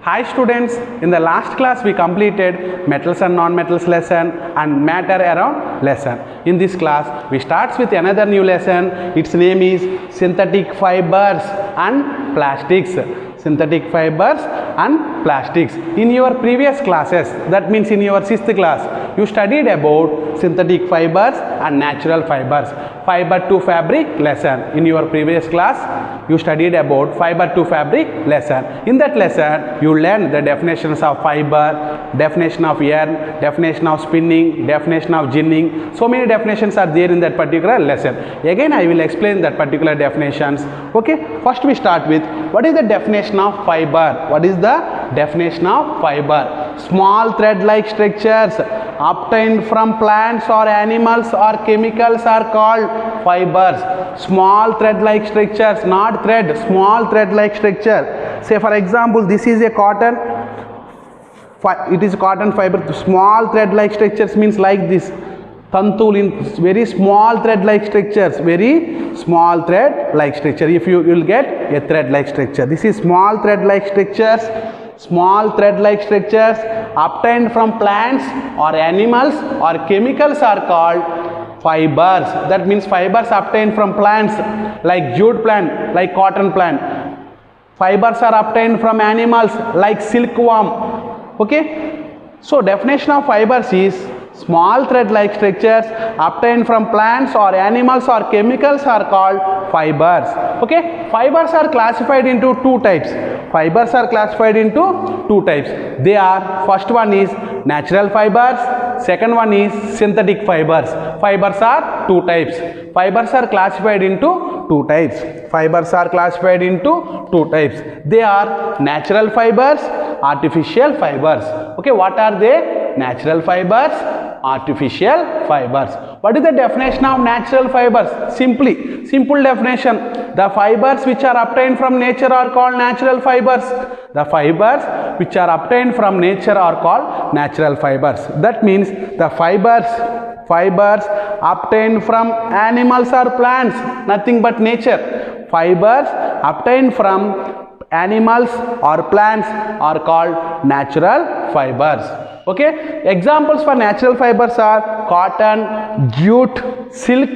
Hi students, in the last class we completed metals and non-metals lesson and matter around lesson. In this class we starts with another new lesson. Its name is synthetic fibers and plastics. Synthetic fibers and plastics. In your previous classes, that means in your 6th class, you studied about synthetic fibers and natural fibers. Fiber to fabric lesson. In your previous class, you studied about fiber to fabric lesson. In that lesson, you learned the definitions of fiber, definition of yarn, definition of spinning, definition of ginning. So many definitions are there in that particular lesson. Again, I will explain that particular definitions. Okay, first we start with what is the definition of fiber? What is the definition of fiber? Small thread-like structures obtained from plants or animals or chemicals are called fibers. Small thread-like structures, not thread, small thread-like structure. Say for example, this is a cotton. It is cotton fiber. Small thread-like structures means like this. Tantul in very small thread-like structures. Very small thread-like structure. If you will get a thread-like structure. This is small thread-like structures. Small thread-like structures obtained from plants or animals or chemicals are called fibers. That means fibers obtained from plants like jute plant, like cotton plant. Fibers are obtained from animals like silkworm. Okay. So definition of fibers is small thread-like structures obtained from plants or animals or chemicals are called fibers. Okay. Fibers are classified into two types. Fibers are classified into two types. They are, first one is natural fibers, second one is synthetic fibers. Fibers are two types. Fibers are classified into two types. Fibers are classified into two types. They are natural fibers, artificial fibers. Okay, what are they? Natural fibers, artificial fibers. What is the definition of natural fibers? Simple definition. The fibers which are obtained from nature are called natural fibers. The fibers which are obtained from nature are called natural fibers. That means the fibers obtained from animals or plants, nothing but nature. Fibers obtained from animals or plants are called natural fibers. Okay, examples for natural fibers are cotton, jute, silk,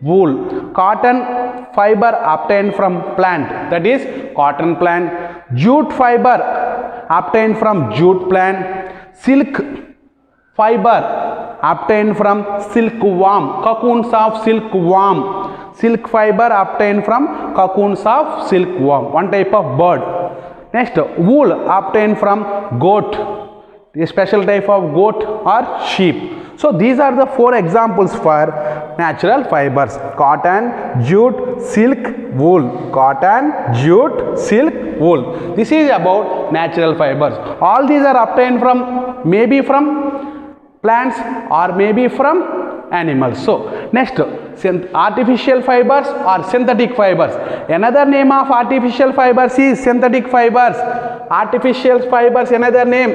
wool. Cotton fiber obtained from plant, that is cotton plant. Jute fiber obtained from jute plant. Silk fiber obtained from silkworm, cocoons of silkworm. Silk fiber obtained from cocoons of silkworm, one type of bird. Next, wool obtained from goat, a special type of goat or sheep. So these are the four examples for natural fibers: cotton, jute, silk, wool. Cotton, jute, silk, wool. This is about natural fibers. All these are obtained from maybe from plants or maybe from animals. So next, artificial fibers or synthetic fibers. Another name of artificial fibers is synthetic fibers. Artificial fibers, another name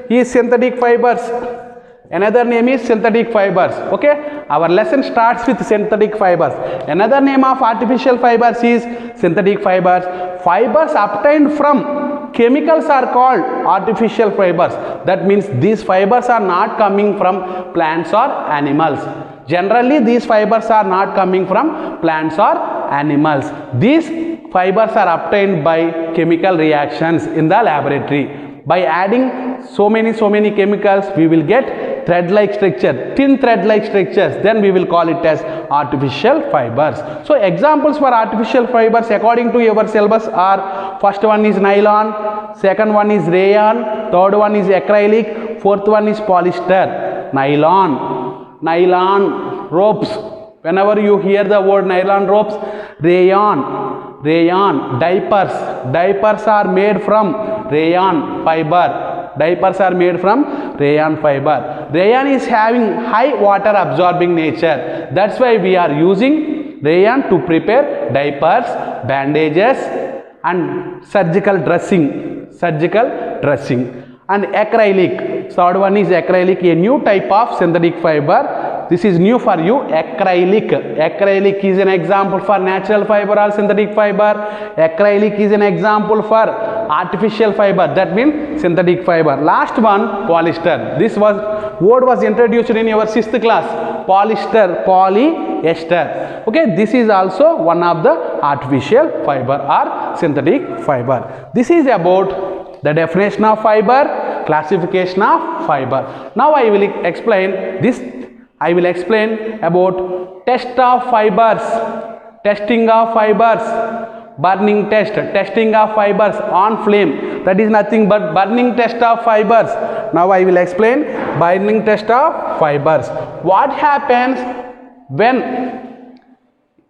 is synthetic fibers. Another name is synthetic fibers. Okay, our lesson starts with synthetic fibers. Another name of artificial fibers is synthetic fibers. Fibers obtained from chemicals are called artificial fibers. That means these fibers are not coming from plants or animals. Generally, these fibers are not coming from plants or animals. These fibers are obtained by chemical reactions in the laboratory. By adding so many chemicals, we will get thread-like structure, thin thread-like structures. Then we will call it as artificial fibers. So examples for artificial fibers according to your syllabus are: first one is nylon, second one is rayon, third one is acrylic, fourth one is polyester. Nylon ropes. Whenever you hear the word nylon ropes, rayon, diapers are made from rayon fiber. Diapers are made from rayon fiber. Rayon is having high water absorbing nature. That's why we are using rayon to prepare diapers, bandages and surgical dressing. And acrylic. Third one is acrylic, a new type of synthetic fiber. This is new for you, acrylic. Acrylic is an example for natural fiber or synthetic fiber. Acrylic is an example for artificial fiber, that means synthetic fiber. Last one, polyester. This word was introduced in your 6th class. Polyester, polyester. Okay, this is also one of the artificial fiber or synthetic fiber. This is about the definition of fiber, classification of fiber. Now I will explain this. I will explain about test of fibers, testing of fibers, burning test, testing of fibers on flame. That is nothing but burning test of fibers. Now I will explain burning test of fibers. What happens when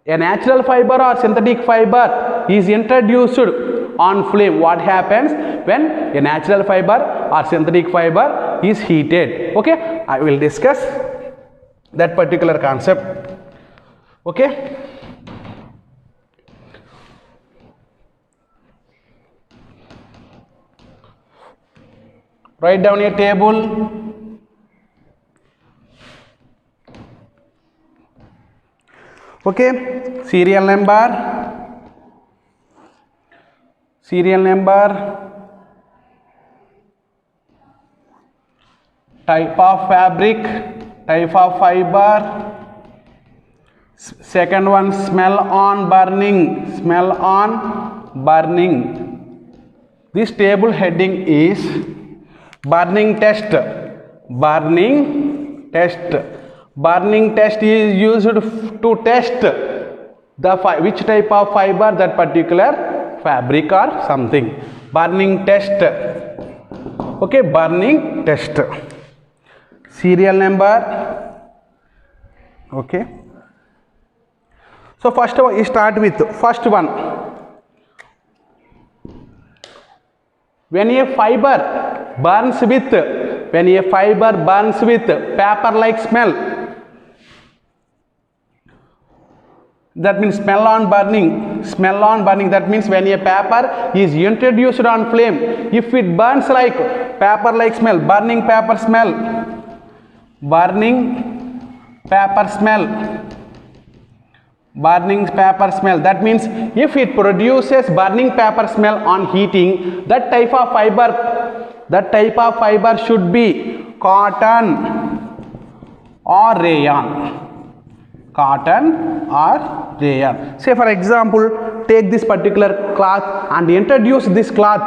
a natural fiber or synthetic fiber is introduced on flame? What happens when a natural fiber or synthetic fiber is heated? Okay, I will discuss that particular concept. Okay. Write down a table. Okay, serial number, type of fabric, type of fiber. Second one, smell on burning, smell on burning. This table heading is burning test. Burning test. Burning test is used to test the which type of fiber, that particular fabric or something. Burning test. Okay, burning test. Serial number. Okay. So first one, start with first one. When a fiber burns with paper like smell, that means smell on burning, that means when a paper is introduced on flame, if it burns like paper like smell, burning paper smell, that means if it produces burning paper smell on heating, that type of fiber should be cotton or rayon. Say for example, take this particular cloth and introduce this cloth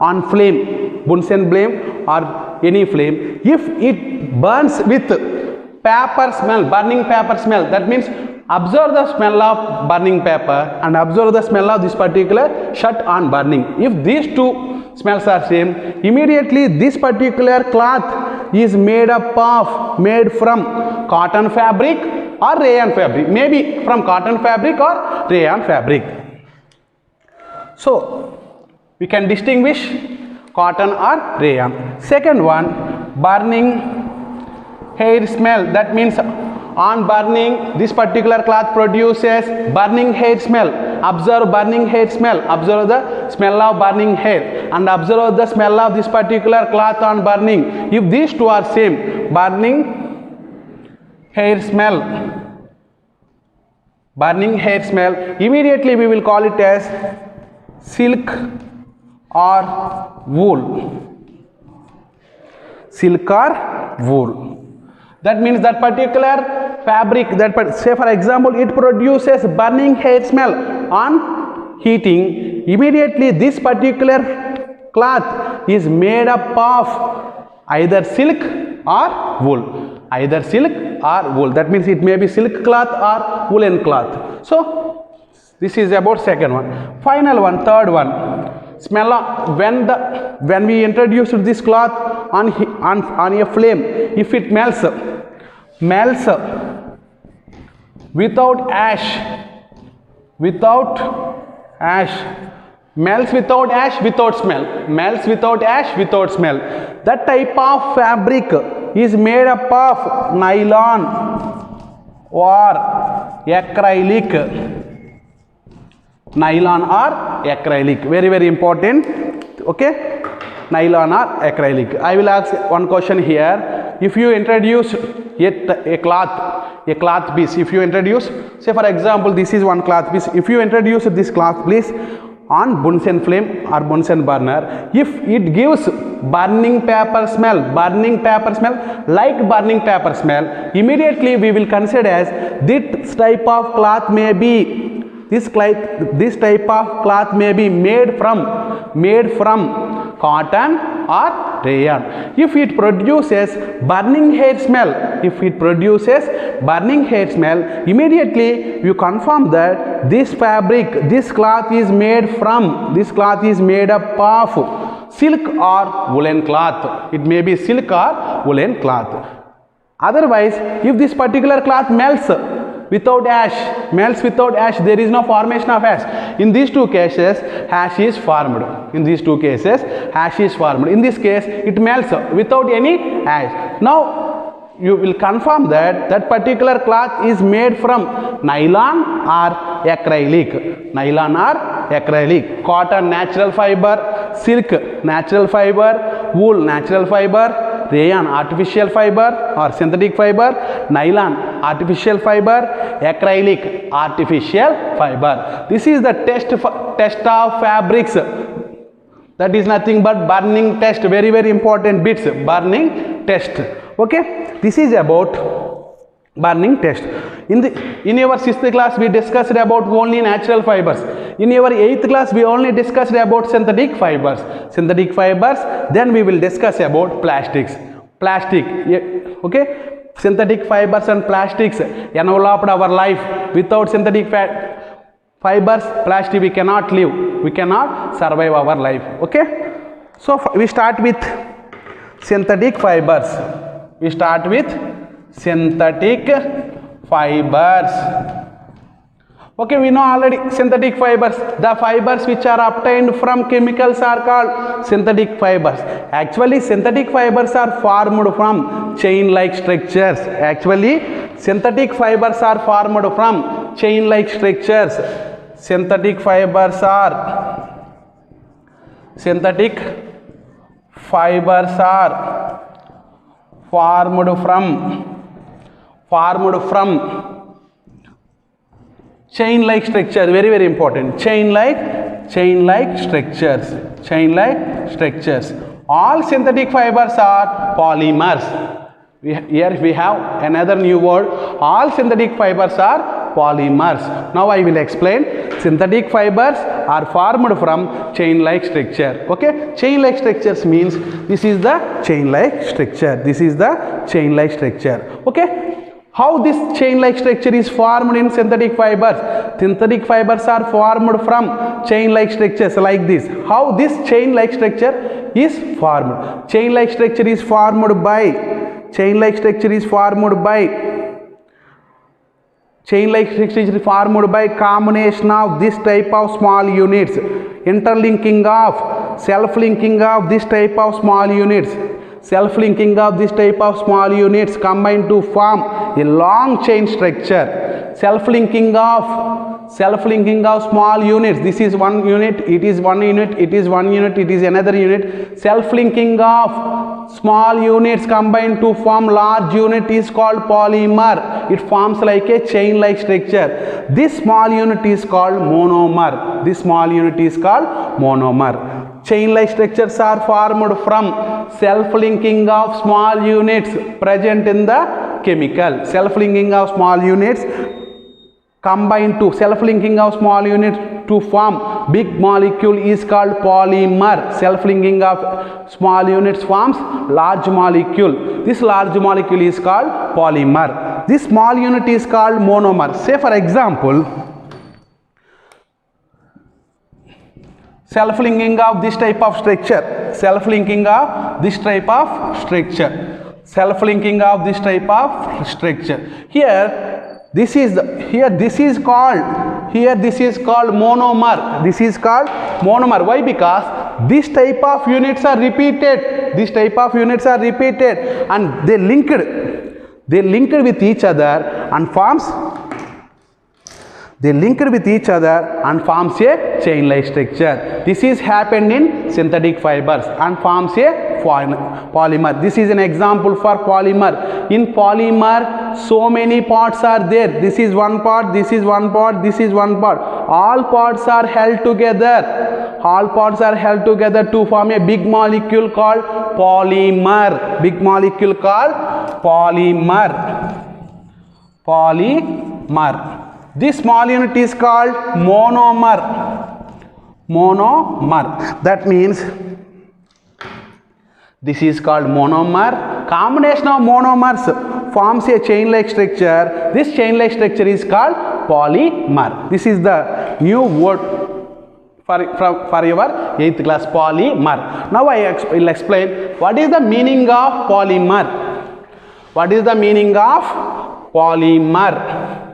on flame, Bunsen flame or any flame. If it burns with paper smell, burning paper smell, that means observe the smell of burning paper and observe the smell of this particular shirt on burning. If these two smells are same, immediately this particular cloth is made from cotton fabric or rayon fabric, maybe from cotton fabric or rayon fabric. So we can distinguish cotton or rayon. Second one, burning hair smell, that means on burning this particular cloth produces burning hair smell. Observe burning hair smell, observe the smell of burning hair and observe the smell of this particular cloth on burning. If these two are same, burning hair smell, immediately we will call it as silk or wool. That means that particular fabric, say for example, it produces burning hair smell on heating. Immediately this particular cloth is made up of either silk or wool. That means it may be silk cloth or woolen cloth. So this is about second one. Final one, third one. Smell of, when we introduce this cloth on a flame, if it melts without ash, without smell, that type of fabric is made up of nylon or acrylic. Very, very important. Okay, nylon or acrylic. I will ask one question here. If you introduce a cloth piece, if you introduce, say for example, this is one cloth piece. If you introduce this cloth piece on Bunsen flame or Bunsen burner. If it gives burning paper smell like burning paper smell, immediately we will consider as this type of cloth may be this type of cloth may be made from cotton or rayon. If it produces burning hair smell, immediately you confirm that this cloth is made up of silk or woolen cloth. It may be silk or woolen cloth. Otherwise, if this particular cloth melts without ash, there is no formation of ash. In these two cases, ash is formed. In this case, it melts without any ash. Now, you will confirm that particular cloth is made from nylon or acrylic. Cotton, natural fiber; silk, natural fiber; wool, natural fiber; rayon, artificial fiber or synthetic fiber; nylon, artificial fiber; acrylic, artificial fiber. This is the test of fabrics. That is nothing but burning test. Very, very important bits. Burning test. Okay. This is about burning test. In our 6th class, we discussed about only natural fibers. In our 8th class, we only discussed about synthetic fibers. Then we will discuss about plastics. Okay. Synthetic fibers and plastics enveloped our life. Without synthetic fibers, plastic, we cannot live. We cannot survive our life. Okay. So we start with synthetic fibers. Okay, we know already synthetic fibers. The fibers which are obtained from chemicals are called synthetic fibers. Actually, synthetic fibers are formed from chain-like structures. Synthetic fibers are formed from chain-like structure. Very, very important. Chain-like structures. All synthetic fibers are polymers. Here we have another new word. All synthetic fibers are polymers. Now I will explain. Synthetic fibers are formed from chain-like structure. Okay. Chain-like structures means this is the chain-like structure. Okay. How this chain-like structure is formed in synthetic fibers? Synthetic fibers are formed from chain-like structures like this. How this chain-like structure is formed? Chain-like structure is formed by combination of this type of small units, self-linking of this type of small units, combine to form a long chain structure. Self-linking of small units. This is one unit, it is one unit, it is one unit, it is another unit. Self-linking of small units combined to form large unit is called polymer. It forms like a chain-like structure. This small unit is called monomer. Chain-like structures are formed from self-linking of small units present in the chemical. Self-linking of small units combined to self-linking of small units to form big molecule is called polymer. Self-linking of small units forms large molecule. This large molecule is called polymer. This small unit is called monomer. Say for example, self-linking of this type of structure. Here this is called monomer. Why? Because this type of units are repeated and they linked with each other and forms They linked with each other and forms a chain-like structure. This is happened in synthetic fibers and forms a polymer. This is an example for polymer. In polymer, so many parts are there. This is one part, this is one part, this is one part. All parts are held together. All parts are held together to form a big molecule called polymer. Big molecule called polymer. Polymer. This small unit is called monomer. Monomer. That means this is called monomer. Combination of monomers forms a chain-like structure. This chain-like structure is called polymer. This is the new word for your 8th class, polymer. Now I will explain what is the meaning of polymer. What is the meaning of polymer?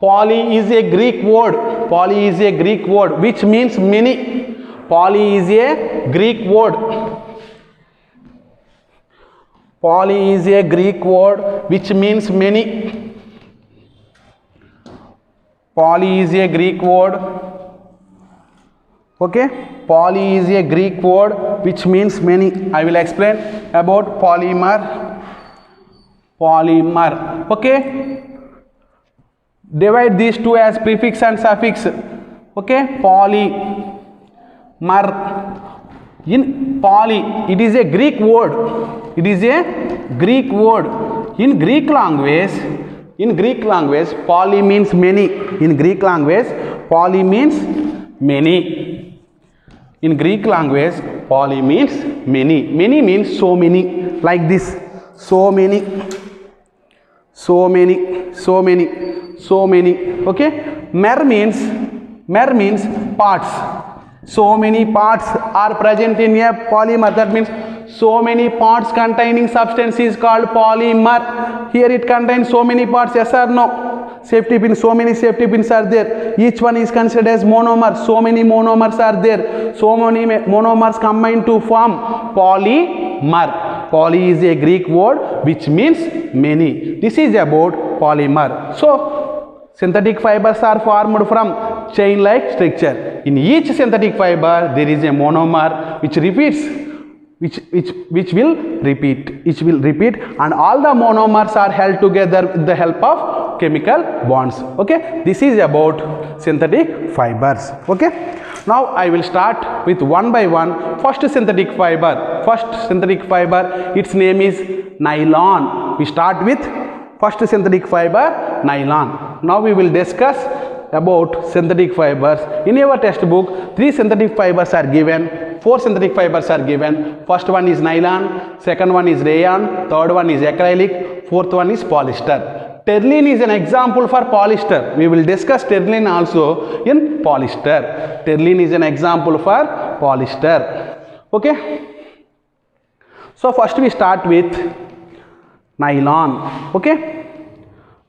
Poly is a Greek word. Poly is a Greek word which means many. Poly is a Greek word. Poly is a Greek word which means many. Poly is a Greek word. Okay. Poly is a Greek word which means many. I will explain about polymer. Polymer. Okay. Divide these two as prefix and suffix. Okay. Polymer. In poly, it is a Greek word. It is a Greek word. In Greek language, poly means many. In Greek language, poly means many. In Greek language, poly means many. Many means so many. Like this. So many. So many. So many. So many. Okay. Mer means parts. So many parts are present in a polymer. That means so many parts containing substance is called polymer. Here it contains so many parts. Yes or no? Safety pins. So many safety pins are there. Each one is considered as monomer. So many monomers are there. So many monomers combine to form polymer. Poly is a Greek word which means many. This is about polymer. So synthetic fibers are formed from chain-like structure. In each synthetic fiber, there is a monomer which repeats, which will repeat, and all the monomers are held together with the help of chemical bonds. Okay, this is about synthetic fibers. Okay, now I will start with one by one. First synthetic fiber. Its name is nylon. We start with first synthetic fiber, nylon. Now we will discuss about synthetic fibers. In your textbook, 3 synthetic fibers are given, 4 synthetic fibers are given. First one is nylon, second one is rayon, third one is acrylic, fourth one is polyester. Terylene is an example for polyester. We will discuss terylene also in polyester. Terylene is an example for polyester. Okay. So first we start with nylon. Okay.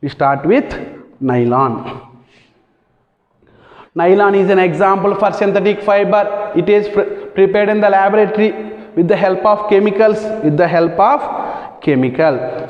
We start with nylon. Nylon is an example for synthetic fiber. It is prepared in the laboratory with the help of chemicals.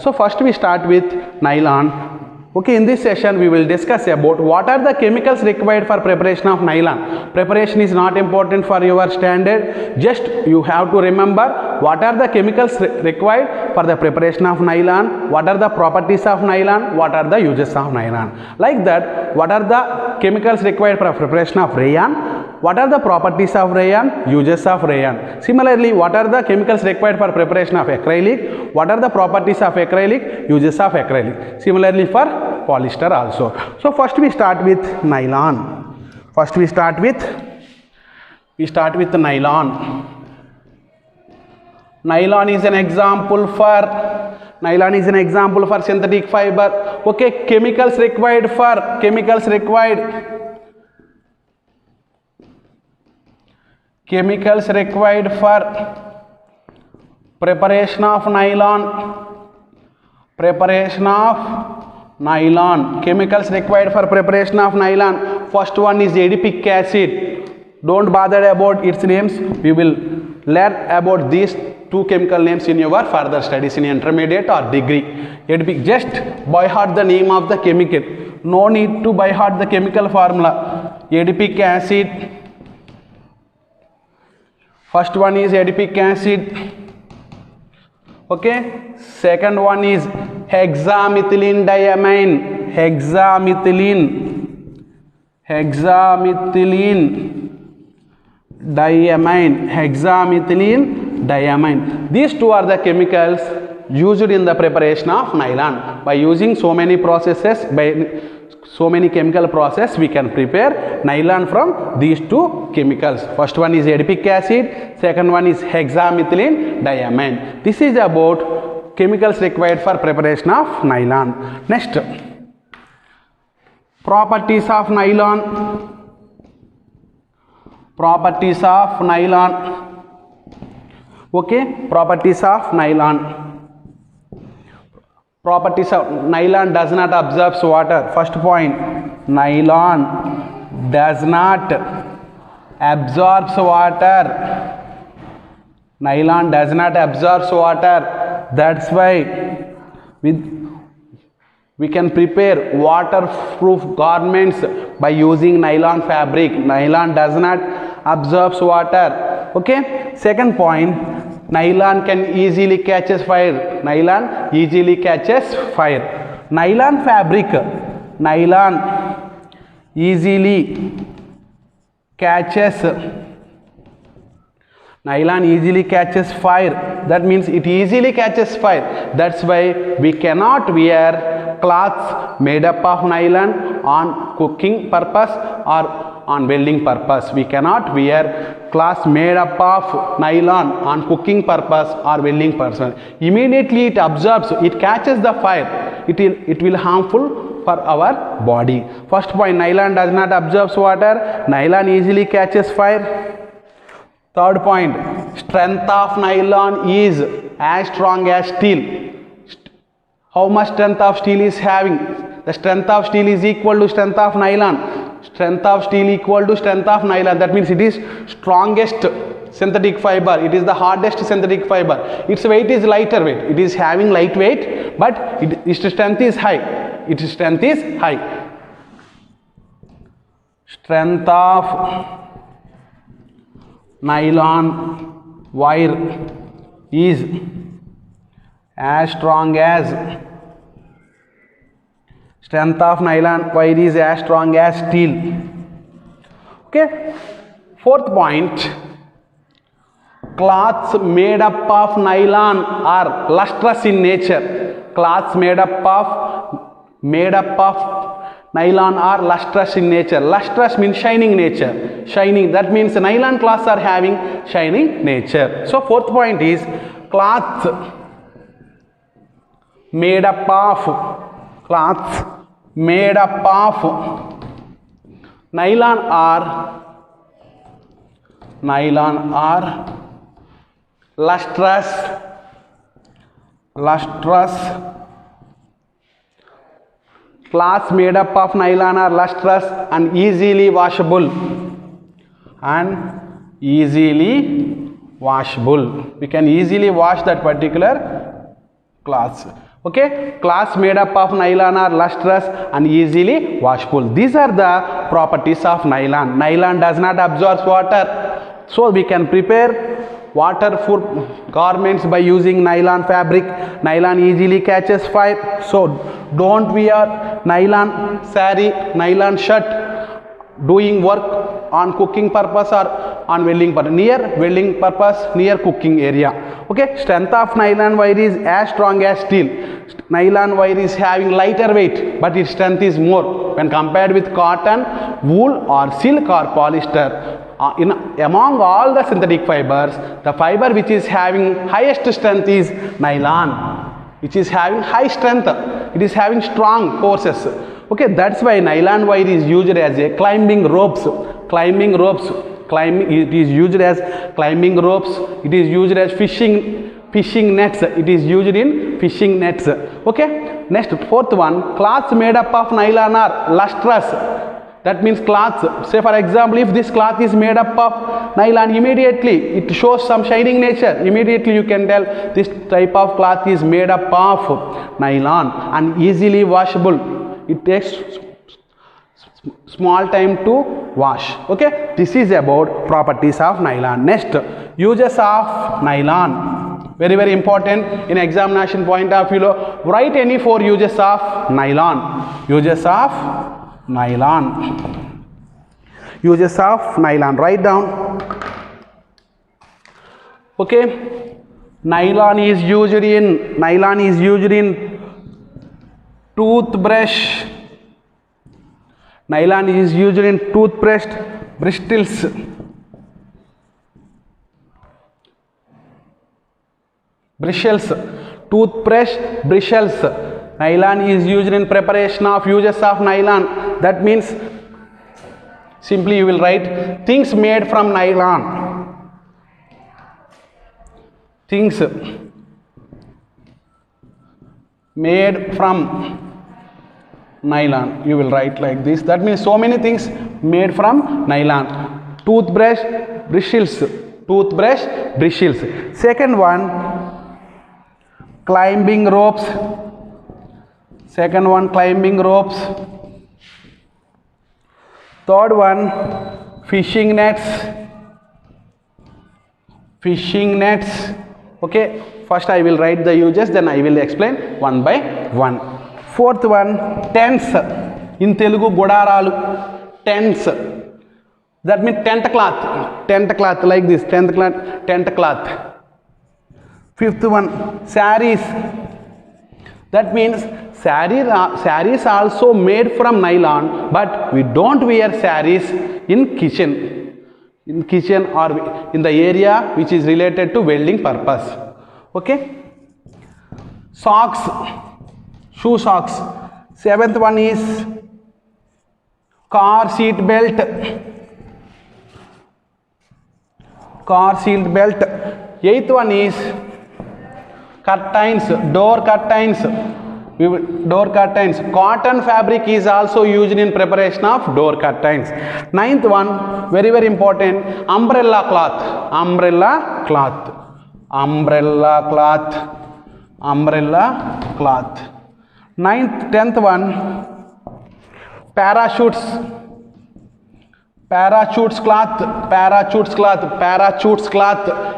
So first we start with nylon. Okay, in this session we will discuss about what are the chemicals required for preparation of nylon. Preparation is not important for your standard. Just you have to remember what are the chemicals required for the preparation of nylon, what are the properties of nylon, what are the uses of nylon. Like that, what are the chemicals required for preparation of rayon, what are the properties of rayon, uses of rayon. Similarly, what are the chemicals required for preparation of acrylic, what are the properties of acrylic, uses of acrylic. Similarly for polyester also. So first we start with nylon. We start with nylon. Nylon is an example for synthetic fiber. Okay, chemicals required for preparation of nylon. Chemicals required for preparation of nylon. First one is adipic acid. Don't bother about its names. We will learn about these 2 chemical names in your further studies in intermediate or degree. Adipic, just by heart the name of the chemical. No need to by heart the chemical formula. Adipic acid. First one is adipic acid. Okay. Second one is hexamethylene diamine. Hexamethylene diamine. These two are the chemicals used in the preparation of nylon. By using so many processes, by so many chemical process, we can prepare nylon from these two chemicals. First one is adipic acid, second one is hexamethylene diamine. This is about chemicals required for preparation of nylon. Next, properties of nylon. Properties of nylon. Okay, properties of nylon. Properties of nylon does not absorb water. First point, nylon does not absorb water. Nylon does not absorb water. That's why we can prepare waterproof garments by using nylon fabric. Nylon does not absorb water. Okay. Second point, nylon can easily catches fire. Nylon easily catches fire. Nylon fabric, nylon easily catches fire. That means it easily catches fire. That's why we cannot wear cloths made up of nylon on cooking purpose or on welding purpose. We cannot wear cloths made up of nylon on cooking purpose or welding purpose. Immediately it absorbs, it catches the fire. It will harmful for our body. First point, nylon does not absorb water. Nylon easily catches fire. Third point, strength of nylon is as strong as steel. How much strength of steel is having? The strength of steel is equal to strength of nylon. Strength of steel equal to strength of nylon. That means it is strongest synthetic fiber. It is the hardest synthetic fiber. Its weight is lighter weight. It is having light weight, but its strength is high. Its strength is high. Strength of nylon wire is as strong as steel. Okay. Fourth point, cloths made up of nylon are lustrous in nature. Cloths made up of nylon are lustrous in nature. Lustrous means shining nature. Shining, that means nylon cloths are having shining nature. So fourth point is cloths made up of nylon are lustrous. Cloths made up of nylon are lustrous and easily washable. We can easily wash that particular cloths. Okay, cloths made up of nylon are lustrous and easily washable. These are the properties of nylon. Nylon does not absorb water, so we can prepare waterproof garments by using nylon fabric. Nylon easily catches fire, so don't wear nylon saree, nylon shirt doing work on cooking purpose or on welding purpose, near cooking area. Okay, strength of nylon wire is as strong as steel. Nylon wire is having lighter weight, but its strength is more when compared with cotton, wool or silk or polyester. Among all the synthetic fibers, the fiber which is having highest strength is nylon, which is having high strength. It is having strong forces. Okay, that's why nylon wire is used as a climbing ropes. It is used as climbing ropes. It is used as fishing nets. It is used in fishing nets. Okay. Next, fourth one, cloths made up of nylon are lustrous. That means cloths, say for example, if this cloth is made up of nylon, immediately it shows some shining nature. Immediately you can tell this type of cloth is made up of nylon and easily washable. It takes small time to wash. Okay, this is about properties of nylon. Next, uses of nylon, very very important in examination point of view. Write any 4 uses of nylon. Uses of nylon. Uses of nylon, write down. Okay, nylon is used in toothbrush. Nylon is used in toothbrush bristles. Toothbrush bristles. Nylon is used in preparation of uses of nylon. That means simply you will write things made from nylon. Things made from nylon, you will write like this. That means so many things made from nylon. Toothbrush bristles. Second one, climbing ropes. Third one, fishing nets. Okay, first I will write the uses, then I will explain one by one. Fourth one, tents. In Telugu, godaralu. Tents. That means tent cloth like this. Tent cloth. Fifth one, sarees. That means sarees also made from nylon, but we don't wear sarees in kitchen. Or in the area which is related to welding purpose. Okay, socks, shoe socks. Seventh one is car seat belt. Eighth one is curtains, door curtains. Cotton fabric is also used in preparation of door curtains. Ninth one, very very important, umbrella cloth. Tenth one, parachutes cloth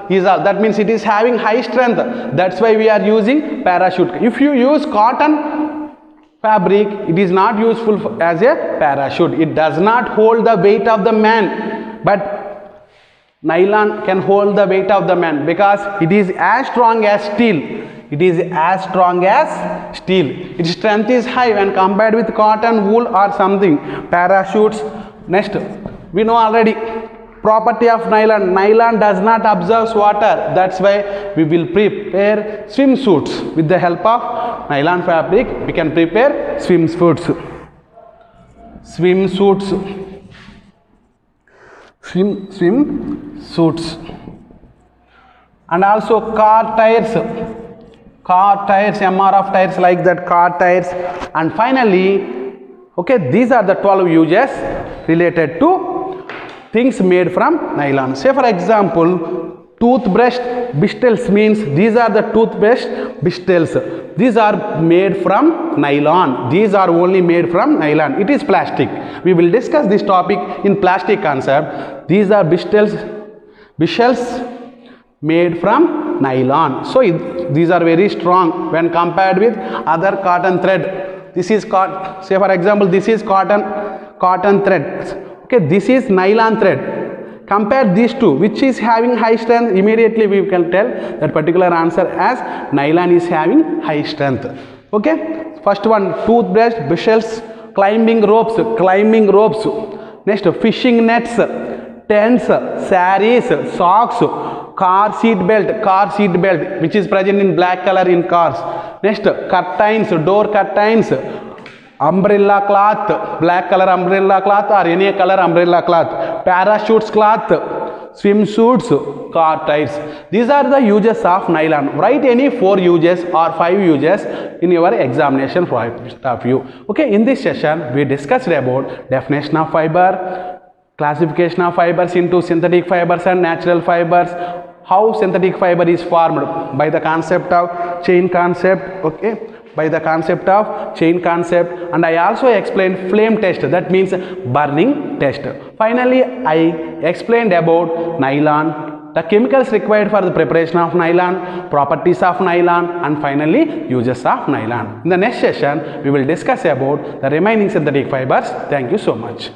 is all. That means it is having high strength. That's why we are using parachute. If you use cotton fabric, it is not useful as a parachute. It does not hold the weight of the man. But nylon can hold the weight of the man because it is as strong as steel. Its strength is high when compared with cotton, wool or something. Parachutes. Next, we know already property of nylon. Nylon does not absorb water. That's why we will prepare swimsuits. With the help of nylon fabric, we can prepare swimsuits. And also car tires, MRF tires like that, car tires. And finally, okay, these are the 12 uses related to things made from nylon. Say for example, toothbrush bristles means these are the toothbrush bristles. These are made from nylon. These are only made from nylon. It is plastic. We will discuss this topic in plastic concept. These are bristles made from nylon. So these are very strong when compared with other cotton thread. This is say for example, this is cotton thread. Okay, this is nylon thread. Compare these two, which is having high strength. Immediately we can tell that particular answer as nylon is having high strength. Okay, first one, toothbrush bristles, climbing ropes. Next, fishing nets, tents, sarees, socks, car seat belt, which is present in black color in cars. Next, curtains, door curtains, umbrella cloth, black color umbrella cloth or any color umbrella cloth, parachutes cloth, swimsuits, car tires. These are the uses of nylon. Write any 4 uses or 5 uses in your examination point of view. Okay, in this session we discussed about definition of fiber, classification of fibers into synthetic fibers and natural fibers, how synthetic fiber is formed by the concept of chain concept. Okay, by the concept of chain concept, and I also explained flame test, that means burning test. Finally, I explained about nylon, the chemicals required for the preparation of nylon, properties of nylon, and finally uses of nylon. In the next session, we will discuss about the remaining synthetic fibers. Thank you so much.